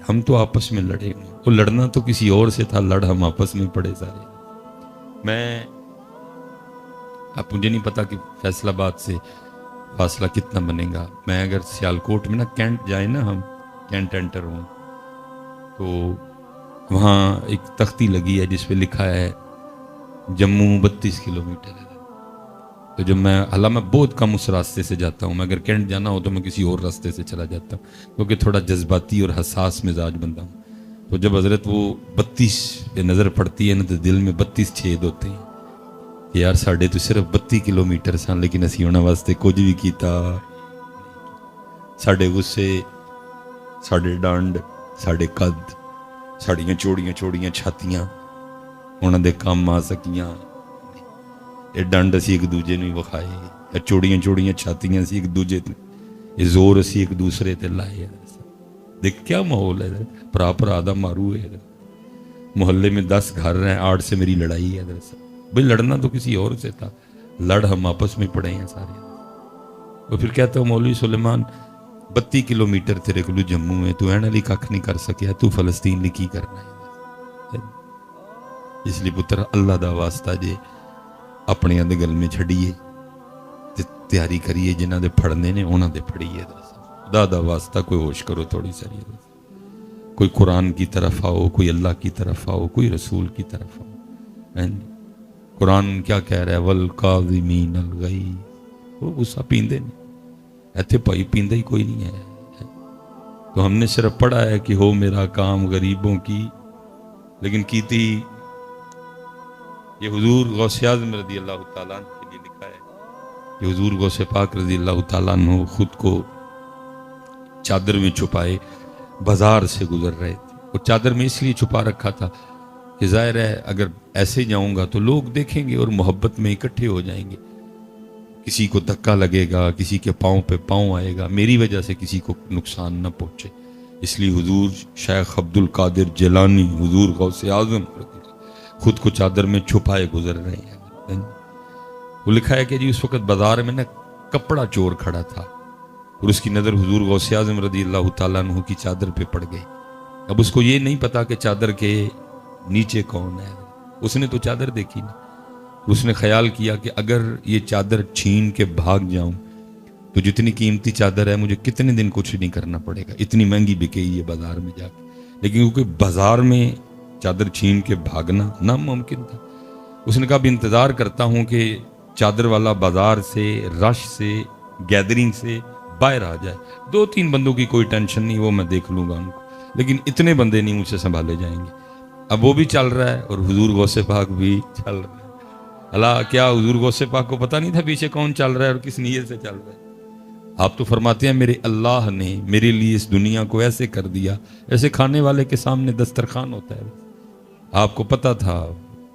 Speaker 1: ہم تو آپس میں لڑے ہوئے۔ وہ لڑنا تو کسی اور سے تھا، لڑ ہم آپس میں پڑے سارے۔ اب مجھے نہیں پتا کہ فیصل آباد سے فاصلہ کتنا بنے گا۔ میں اگر سیالکوٹ میں نا کینٹ جائیں نا، ہم کینٹ انٹر ہوں تو وہاں ایک تختی لگی ہے جس پہ لکھا ہے جموں 32 کلومیٹر ہے۔ تو جب حالانکہ میں بہت کم اس راستے سے جاتا ہوں، میں اگر کینٹ جانا ہو تو میں کسی اور راستے سے چلا جاتا ہوں کیونکہ تھوڑا جذباتی اور حساس مزاج بندہ ہوں۔ تو جب حضرت وہ 32 پہ نظر پڑتی ہے نا تو دل میں 32 چھید ہوتے ہیں کہ یار ساڑھے تو صرف 32 کلومیٹر سن لیکن اسی ہونا واسطے کچھ بھی کیتا، ساڑھے غصے، ساڑھے ڈانڈ، ساڑھے قد، ساڑھیاں چوڑیاں چوڑیاں چھاتیاں انہاں دے کام آ سکیاں، یہ ڈانڈ اسی ایک دوجے نو وکھائے، یہ چوڑیاں چوڑیاں چھاتیاں اسی ایک دوجے تے، یہ زور اسی ایک دوسرے تے لائے۔ دیکھ کیا ماحول ہے، پرا پرا دا مارو ہے، محلے میں 10 گھر ہیں، 8 سے میری لڑائی ہے۔ بھئی لڑنا تو کسی اور سے تھا، لڑ ہم آپس میں پڑے ہیں سارے۔ اور پھر کہتا ہوں مولوی سلیمان 32 کلومیٹر تیرے کلو جموں ہے، تو اینہ لی کھک نہیں کر سکیا، تو فلسطین لی کی کرنا ہے۔ اس لیے پتر اللہ دا واسطہ جے اپنے اندے گل میں چھڑیے تیاری کریے، جنہ دے پڑھنے نے انہاں دے پڑھیے۔ خدا دا واسطہ کوئی ہوش کرو تھوڑی ساری، کوئی قرآن کی طرف آؤ، کوئی اللہ کی طرف آؤ، کوئی رسول کی طرف آؤ۔ قرآن کیا کہہ رہا ہے؟ والکاظمین الغیظ، وہ غصہ پیندے نہیں، ایتھے پائی پیندے ہی کوئی نہیں ہے۔ تو ہم نے صرف پڑھا ہے کہ ہو میرا کام غریبوں کی، لیکن کی تھی یہ حضور غوث اعظم رضی اللہ تعالیٰ عنہ کے لیے لکھا ہے کہ حضور غوث پاک رضی اللہ تعالیٰ عنہ خود کو چادر میں چھپائے بازار سے گزر رہے تھے. اور چادر میں اس لیے چھپا رکھا تھا کہ ظاہر ہے اگر ایسے جاؤں گا تو لوگ دیکھیں گے اور محبت میں اکٹھے ہو جائیں گے، کسی کو دھکا لگے گا، کسی کے پاؤں پہ پاؤں آئے گا، میری وجہ سے کسی کو نقصان نہ پہنچے. اس لیے حضور شیخ عبد القادر جیلانی حضور غوث اعظم خود کو چادر میں چھپائے گزر رہے ہیں. وہ لکھا ہے کہ جی اس وقت بازار میں نا کپڑا چور کھڑا تھا اور اس کی نظر حضور غوث اعظم رضی اللہ تعالیٰ عنہ کی چادر پہ پڑ گئی. اب اس کو یہ نہیں پتا کہ چادر کے نیچے کون ہے، اس نے تو چادر دیکھی نا. اس نے خیال کیا کہ اگر یہ چادر چھین کے بھاگ جاؤں تو جتنی قیمتی چادر ہے مجھے کتنے دن کچھ نہیں کرنا پڑے گا، اتنی مہنگی بکے یہ بازار میں جا کے. لیکن کیونکہ بازار میں چادر چھین کے بھاگنا ناممکن تھا، اس نے کہا اب انتظار کرتا ہوں کہ چادر والا بازار سے، رش سے، گیدرنگ سے باہر آ جائے. 2-3 بندوں کی کوئی ٹینشن نہیں، وہ میں دیکھ لوں گا ان کو، لیکن اتنے بندے نہیں مجھ سے سنبھالے جائیں گے. اب وہ بھی چل رہا ہے اور حضور غوث پاک بھی چل رہا ہے. اللہ کیا حضور غوث پاک کو پتہ نہیں تھا پیچھے کون چل رہا ہے اور کس نیت سے چل رہا ہے؟ آپ تو فرماتے ہیں میرے اللہ نے میرے لیے اس دنیا کو ایسے کر دیا، ایسے کھانے والے کے سامنے دسترخوان ہوتا ہے. آپ کو پتہ تھا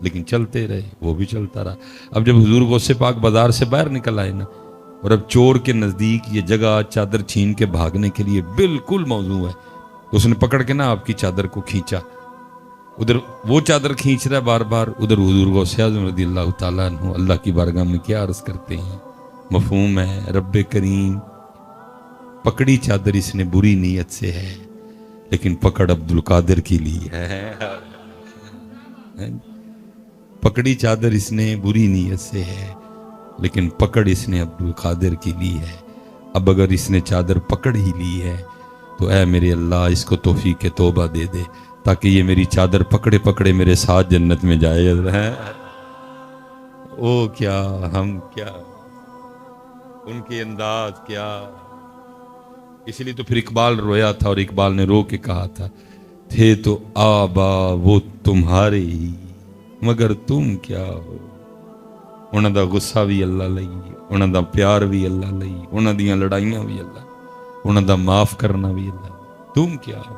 Speaker 1: لیکن چلتے رہے، وہ بھی چلتا رہا. اب جب حضور غوث پاک بازار سے باہر نکل آئے نا، اور اب چور کے نزدیک یہ جگہ چادر چھین کے بھاگنے کے لیے بالکل موزوں ہے، تو اس نے پکڑ کے نا آپ کی چادر کو کھینچا. ادھر وہ چادر کھینچ رہا ہے بار بار، ادھر حضور غوث اعظم رضی اللہ تعالیٰ عنہ اللہ کی بارگاہ میں کیا عرض کرتے ہیں. مفہوم ہے رب کریم پکڑی چادر اس نے بری نیت سے ہے، لیکن پکڑ عبد القادر کے لیے ہے. پکڑی چادر اس نے بری نیت سے ہے، لیکن پکڑ اس نے عبد القادر کی لی ہے. اب اگر اس نے چادر پکڑ ہی لی ہے تو اے میرے اللہ اس کو توفیق توبہ دے دے، تاکہ یہ میری چادر پکڑے پکڑے میرے ساتھ جنت میں جائے. او کیا ہم کیا، ان کے انداز کیا. اس لیے تو پھر اقبال رویا تھا، اور اقبال نے رو کے کہا تھا تھے تو آبا وہ تمہارے ہی مگر تم کیا ہو. انہاں دا غصہ بھی اللہ لئی، انہاں دا پیار بھی اللہ لئی، انہاں دیاں لڑائیاں بھی اللہ، انہاں دا معاف کرنا بھی اللہ. تم کیا ہو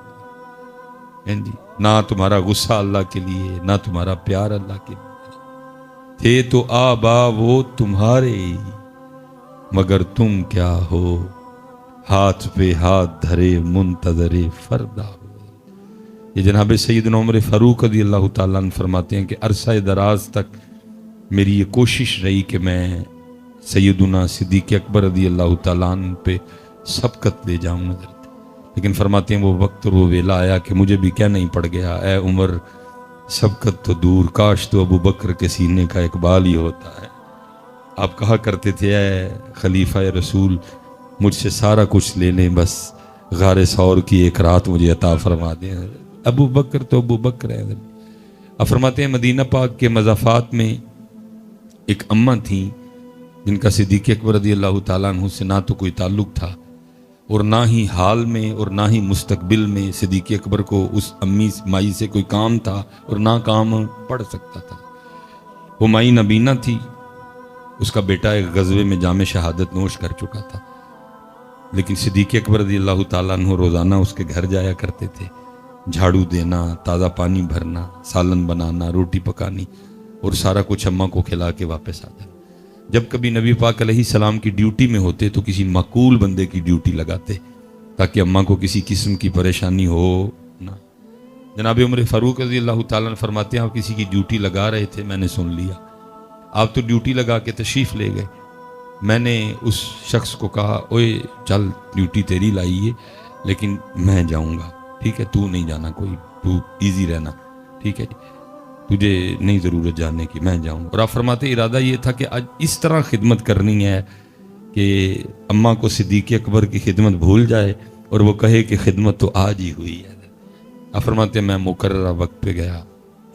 Speaker 1: جی؟ نہ تمہارا غصہ اللہ کے لیے، نہ تمہارا پیار اللہ کے لیے. تھے تو آبا وہ تمہارے ہی مگر تم کیا ہو، ہاتھ پہ ہاتھ دھرے منتظر فردا ہو. یہ جناب سیدنا عمر فاروق رضی اللہ تعالیٰ عنہ فرماتے ہیں کہ عرصہ دراز تک میری یہ کوشش رہی کہ میں سیدنا صدیق اکبر رضی اللہ تعالیٰ عنہ پہ سبقت لے جاؤں نظر، لیکن فرماتے ہیں وہ وقت اور وہ ویلا آیا کہ مجھے بھی کہنا ہی پڑ گیا اے عمر سبقت تو دور، کاش تو ابو بکر کے سینے کا اقبال ہی ہوتا ہے. آپ کہا کرتے تھے اے خلیفہ رسول مجھ سے سارا کچھ لے لیں، بس غار ثور کی ایک رات مجھے عطا فرما دیں. ابو بکر تو ابو بکر ہے. اب فرماتے ہیں مدینہ پاک کے مضافات میں ایک اماں تھیں جن کا صدیق اکبر رضی اللہ تعالیٰ عنہ سے نہ تو کوئی تعلق تھا، اور نہ ہی حال میں اور نہ ہی مستقبل میں صدیق اکبر کو اس امی مائی سے کوئی کام تھا، اور نہ کام پڑ سکتا تھا. وہ مائی نبینہ تھی، اس کا بیٹا ایک غزوے میں جام شہادت نوش کر چکا تھا، لیکن صدیق اکبر رضی اللہ تعالیٰ عنہ روزانہ اس کے گھر جایا کرتے تھے. جھاڑو دینا، تازہ پانی بھرنا، سالن بنانا، روٹی پکانی، اور سارا کچھ اماں کو کھلا کے واپس آ جانا. جب کبھی نبی پاک علیہ السلام کی ڈیوٹی میں ہوتے تو کسی معقول بندے کی ڈیوٹی لگاتے تاکہ اماں کو کسی قسم کی پریشانی ہو نہ. جناب عمر فاروق رضی اللہ تعالیٰ نے فرماتے ہیں آپ کسی کی ڈیوٹی لگا رہے تھے، میں نے سن لیا. آپ تو ڈیوٹی لگا کے تشریف لے گئے. میں نے اس شخص کو کہا اوئے چل ڈیوٹی تیری لائی ہے لیکن میں جاؤں گا، ٹھیک ہے تو نہیں جانا، کوئی تو ایزی رہنا، ٹھیک ہے جی تجھے نہیں ضرورت جانے کی، میں جاؤں. اور آپ فرماتے ارادہ یہ تھا کہ آج اس طرح خدمت کرنی ہے کہ اماں کو صدیق اکبر کی خدمت بھول جائے اور وہ کہے کہ خدمت تو آج ہی ہوئی ہے. آپ فرماتے میں مقررہ وقت پہ گیا،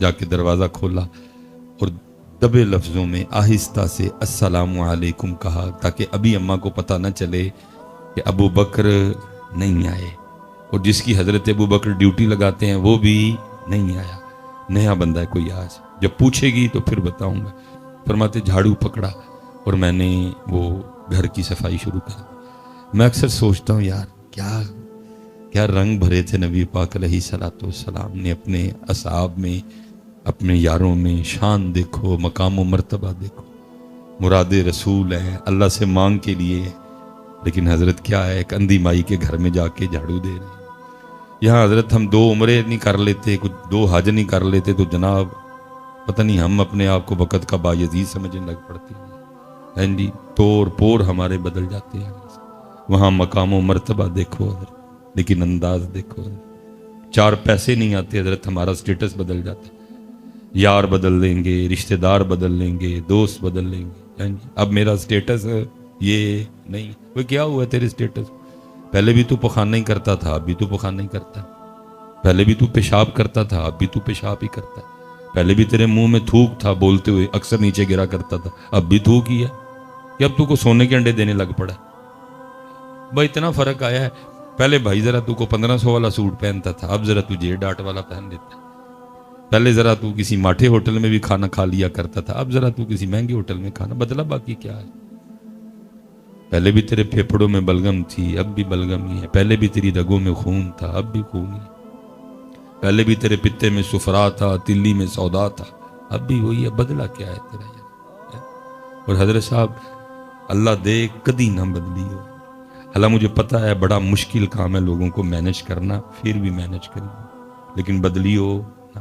Speaker 1: جا کے دروازہ کھولا اور دبے لفظوں میں آہستہ سے السلام علیکم کہا تاکہ ابھی اماں کو پتہ نہ چلے کہ ابو بکر نہیں آئے. اور جس کی حضرت ابو بکر ڈیوٹی لگاتے ہیں وہ بھی نہیں آیا، نیا بندہ ہے کوئی آج، جب پوچھے گی تو پھر بتاؤں گا۔ فرماتے جھاڑو پکڑا اور میں نے وہ گھر کی صفائی شروع کر دی۔ میں اکثر سوچتا ہوں یار کیا رنگ بھرے تھے نبی پاک علیہ الصلوۃ والسلام نے اپنے اصحاب میں، اپنے یاروں میں۔ شان دیکھو، مقام و مرتبہ دیکھو، مراد رسول ہے، اللہ سے مانگ کے لیے، لیکن حضرت کیا ہے، ایک اندھی مائی کے گھر میں جا کے جھاڑو دے رہے ہیں۔ یہاں حضرت ہم 2 عمرے نہیں کر لیتے، کچھ 2 حج نہیں کر لیتے تو جناب پتہ نہیں ہم اپنے آپ کو وقت کا بایزید سمجھنے لگ پڑتے ہیں جی، طور پور ہمارے بدل جاتے ہیں۔ وہاں مقام و مرتبہ دیکھو حضرت، لیکن انداز دیکھو حضرت، 4 پیسے نہیں آتے حضرت ہمارا سٹیٹس بدل جاتا ہے۔ یار بدل لیں گے، رشتہ دار بدل لیں گے، دوست بدل لیں گے، اب میرا سٹیٹس یہ نہیں، وہ کیا ہوا تیرے سٹیٹس؟ پہلے بھی تو پخانہ ہی کرتا تھا، اب بھی تو پخانہ ہی کرتا ہے۔ پہلے بھی تو پیشاب کرتا تھا، اب بھی تو پیشاب ہی کرتا ہے۔ پہلے بھی تیرے منہ میں تھوک تھا، بولتے ہوئے اکثر نیچے گرا کرتا تھا، اب بھی تھوک ہی ہے کہ اب تو کو سونے کے انڈے دینے لگ پڑا ہے۔ بھائی اتنا فرق آیا ہے، پہلے بھائی ذرا تو کو 1500 والا سوٹ پہنتا تھا، اب ذرا تجھے ڈاٹ والا پہن لیتا ہے۔ پہلے ذرا تو کسی ماٹھے ہوٹل میں بھی کھانا کھا لیا کرتا تھا، اب ذرا تو کسی مہنگے ہوٹل میں کھانا بدلا، باقی کیا ہے؟ پہلے بھی تیرے پھیپھڑوں میں بلغم تھی، اب بھی بلغم ہی ہے۔ پہلے بھی تیری رگوں میں خون تھا، اب بھی خون ہی ہے۔ پہلے بھی تیرے پتے میں سفرا تھا، تلی میں سودا تھا، اب بھی وہی ہے، بدلا کیا ہے تیرا یار؟ اور حضرت صاحب اللہ دے کدی نہ بدلی ہو۔ حالانکہ مجھے پتا ہے بڑا مشکل کام ہے لوگوں کو مینج کرنا، پھر بھی مینج کریں، لیکن بدلی ہو نہ۔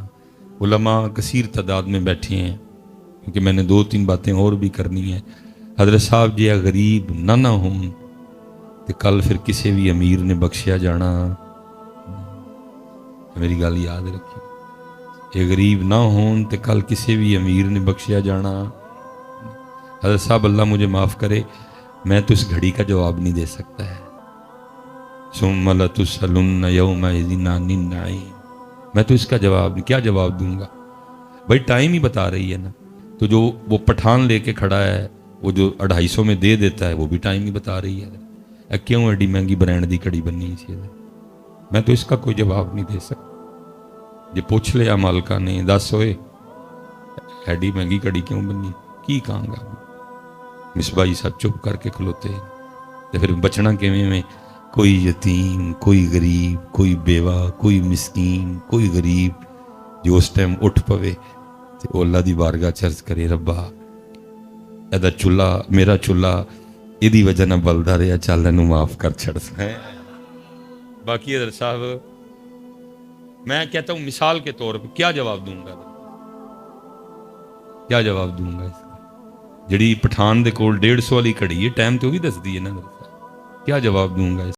Speaker 1: علماء کثیر تعداد میں بیٹھے ہیں، کیونکہ میں نے 2-3 باتیں اور بھی کرنی ہیں۔ حضرت صاحب جی غریب نہ ہوں تو کل پھر کسی بھی امیر نے بخشیا جانا، میری گل یاد رکھی، یہ غریب نہ ہوں تو کل کسی بھی امیر نے بخشیا جانا۔ حضرت صاحب اللہ مجھے معاف کرے، میں تو اس گھڑی کا جواب نہیں دے سکتا ہے، ثم لتسألن یومئذ عن النعیم، میں تو اس کا جواب کیا جواب دوں گا؟ بھائی ٹائم ہی بتا رہی ہے نا، تو جو وہ پٹھان لے کے کھڑا ہے، وہ جو 250 میں دے دیتا ہے، وہ بھی ٹائم ہی بتا رہی ہے۔ کیوں ایڈی مہنگی برانڈ دی کڑی بننی چاہیے؟ میں تو اس کا کوئی جواب نہیں دے سکتا۔ جی پوچھ لیا مالکہ نے، 10 ہوئے ایڈی مہنگی کڑی کیوں بننی، کی کہاں گا؟ مصباحی صاحب چپ کر کے کھلوتے ہیں، تو پھر بچنا کیویں میں؟ کوئی یتیم، کوئی غریب، کوئی بیوہ، کوئی مسکین، کوئی غریب جو اس ٹائم اٹھ پوے تو اللہ دی بارگاہ چرچ کرے، ربا ایدہ چولہا، میرا چولہا ایدی وجہ نہ بلدا رہا، چل انہوں معاف کر چھڑ سکیں۔ باقی حضرت صاحب میں کہتا ہوں مثال کے طور پہ کیا جواب دوں گا؟ کیا جواب دوں گا اس کا؟ جڑی پٹھان دے کول 150 والی کھڑی ہے، ٹائم تو بھی دس دی ہے نا، کیا جواب دوں گا اس